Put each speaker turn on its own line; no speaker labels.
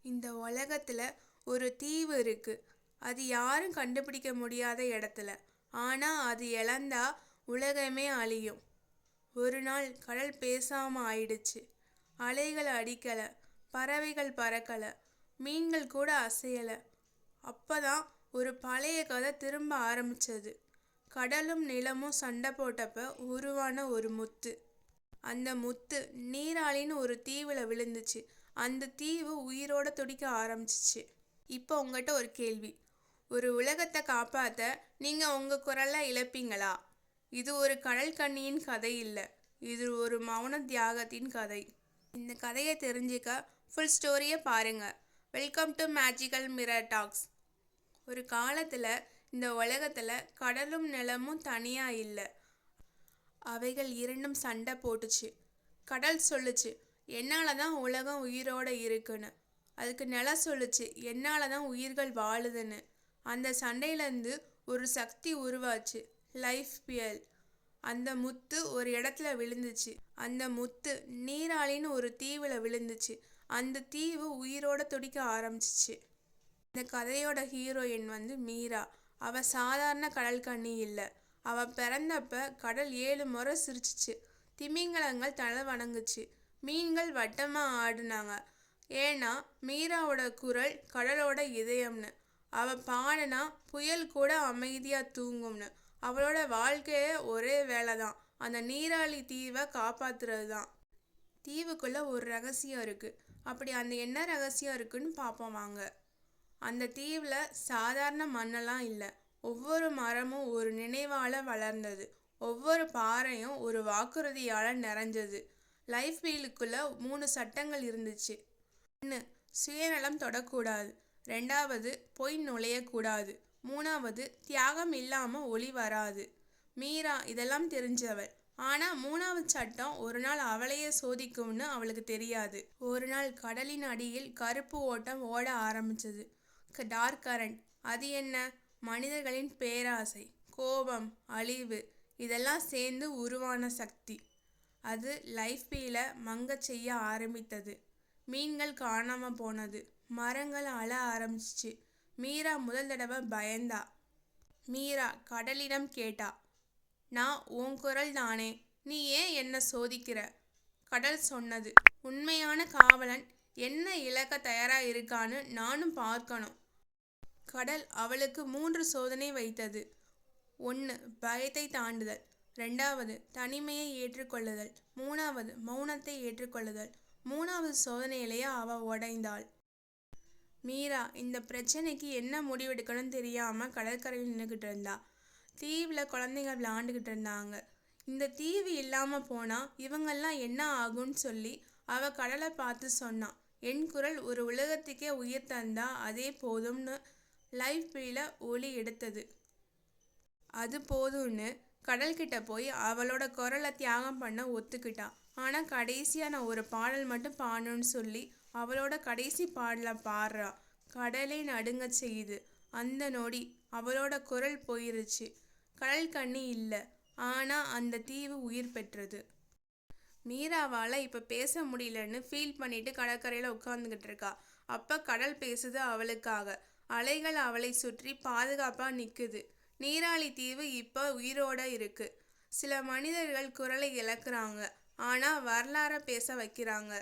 இந்த உலகத்துல ஒரு தீவு இருக்கு. அது யாரும் கண்டுபிடிக்க முடியாத இடத்துல. ஆனா அது இழந்தா உலகமே அழியும். ஒரு நாள் கடல் பேசாம ஆயிடுச்சு. அலைகள் அடிக்கல, பறவைகள் பறக்கல, மீன்கள் கூட அசையல. அப்பதான் ஒரு பழைய கதை திரும்ப ஆரம்பிச்சது. கடலும் நிலமும் சண்டை போட்டப்ப உருவான ஒரு முத்து. அந்த முத்து நீராளின்னு ஒரு தீவுல விழுந்துச்சு. அந்த தீவு உயிரோட துடிக்க ஆரம்பிச்சிச்சு. இப்போ உங்ககிட்ட ஒரு கேள்வி. ஒரு உலகத்தை காப்பாத்த நீங்க உங்க குரல்ல இழப்பீங்களா? இது ஒரு கடல் கன்னியின் கதை இல்லை. இது ஒரு மௌன தியாகத்தின் கதை. இந்த கதையை தெரிஞ்சுக்க ஃபுல் ஸ்டோரியை பாருங்க. Welcome to magical mirror talks. ஒரு காலத்துல இந்த உலகத்துல கடலும் நிலமும் தனியா இல்லை. அவைகள் இரண்டும் சண்டை போட்டுச்சு. கடல் சொல்லுச்சு, என்னால தான் உலகம் உயிரோட இருக்குன்னு. அதுக்கு நிலம் சொல்லுச்சு, என்னால தான் உயிர்கள் வாழுதுன்னு. அந்த சண்டையிலேருந்து ஒரு சக்தி உருவாச்சு, லைஃப் பியல். அந்த முத்து ஒரு இடத்துல விழுந்துச்சு. அந்த முத்து நீராளின்னு ஒரு தீவுல விழுந்துச்சு. அந்த தீவு உயிரோட துடிக்க ஆரம்பிச்சிச்சு. இந்த கதையோட ஹீரோயின் மீரா. அவ சாதாரண கடல் கன்னி இல்லை. அவ பிறந்தப்ப கடல் 7 முறை சிரிச்சிச்சு. திமிங்கலங்கள் தலை வணங்குச்சு. மீன்கள் வட்டமா ஆடுனாங்க. ஏன்னா மீராவோட குரல் கடலோட இதயம்னு. அவ பாடுனா புயல் கூட அமைதியா தூங்கும்னு. அவளோட வாழ்க்கையே ஒரே வேலை தான், அந்த நீராளி தீவை காப்பாத்துறது தான். தீவுக்குள்ள ஒரு ரகசியம் இருக்கு. அப்படி அந்த என்ன ரகசியம் இருக்குன்னு பார்ப்போம் வாங்க. அந்த தீவுல சாதாரண மண்ணெல்லாம் இல்லை. ஒவ்வொரு மரமும் ஒரு நினைவால வளர்ந்தது. ஒவ்வொரு பாறையும் ஒரு வாக்குறுதியால நிறைஞ்சது. லைஃப் வீலுக்குள்ள 3 சட்டங்கள் இருந்துச்சு. 1, சுயநலம் தொடக்கூடாது. 2வது, பொய் நுழையக்கூடாது. 3வது, தியாகம் இல்லாம ஒளி வராது. மீரா இதெல்லாம் தெரிஞ்சவள். ஆனா 3வது சட்டம் ஒரு நாள் அவளையே சோதிக்கும்னு அவளுக்கு தெரியாது. ஒரு நாள் கடலின் அடியில் கருப்பு ஓட்டம் ஓட ஆரம்பிச்சது. Dark current. அது என்ன? மனிதர்களின் பேராசை, கோபம், அழிவு இதெல்லாம் சேர்ந்து உருவான சக்தி. அது லைஃப் வீலை மங்க செய்ய ஆரம்பித்தது. மீன்கள் காணாம போனது. மரங்கள் அழ ஆரம்பிச்சிச்சு. மீரா முதல் தடவை பயந்தா. மீரா கடலிடம் கேட்டா, நான் உன் குரல் தானே, நீ ஏன் என்ன சோதிக்கிற? கடல் சொன்னது, உண்மையான காவலன் என்ன இழக்க தயாரா இருக்கான்னு நானும் பார்க்கணும். கடல் அவளுக்கு 3 சோதனை வைத்தது. 1, பயத்தை தாண்டுதல். 2வது, தனிமையை ஏற்றுக்கொள்ளுதல். 3வது, மௌனத்தை ஏற்றுக்கொள்ளுதல். 3வது சோதனையிலேயே அவ உடைந்தாள். மீரா இந்த பிரச்சனைக்கு என்ன முடிவெடுக்கணும்னு தெரியாம கடற்கரையில் நின்றுக்கிட்டு இருந்தா. தீவுல குழந்தைங்க விளையாண்டுக்கிட்டு இருந்தாங்க. இந்த தீவு இல்லாம போனா இவங்கெல்லாம் என்ன ஆகும்னு சொல்லி அவ கடலை பார்த்து சொன்னான். என் குரல் ஒரு உலகத்துக்கே உயிர் தந்தா அதே போதும்னு லைஃப் வீல ஒளி எடுத்தது. அது போதும்னு கடல்கிட்ட போய் அவளோட குரலை தியாகம் பண்ண ஒத்துக்கிட்டா. ஆனா கடைசியா நான் ஒரு பாடல் மட்டும் பாடணும்னு சொல்லி அவளோட கடைசி பாடலை பாடுறா. கடலை நடுங்க செய்யுது. அந்த நொடி அவளோட குரல் போயிருச்சு. கடல் கண்ணி இல்லை, ஆனா அந்த தீவு உயிர் பெற்றது. மீராவால இப்ப பேச முடியலன்னு ஃபீல் பண்ணிட்டு கடற்கரையில உட்கார்ந்துகிட்டு இருக்கா. அப்ப கடல் பேசுது அவளுக்காக. அலைகள் அவளை சுற்றி பாதுகாப்பா நிக்குது. நீராளி தீவு இப்ப உயிரோட இருக்கு. சில மனிதர்கள் குரலை இழக்கிறாங்க, ஆனா வரலாற பேச வைக்கிறாங்க.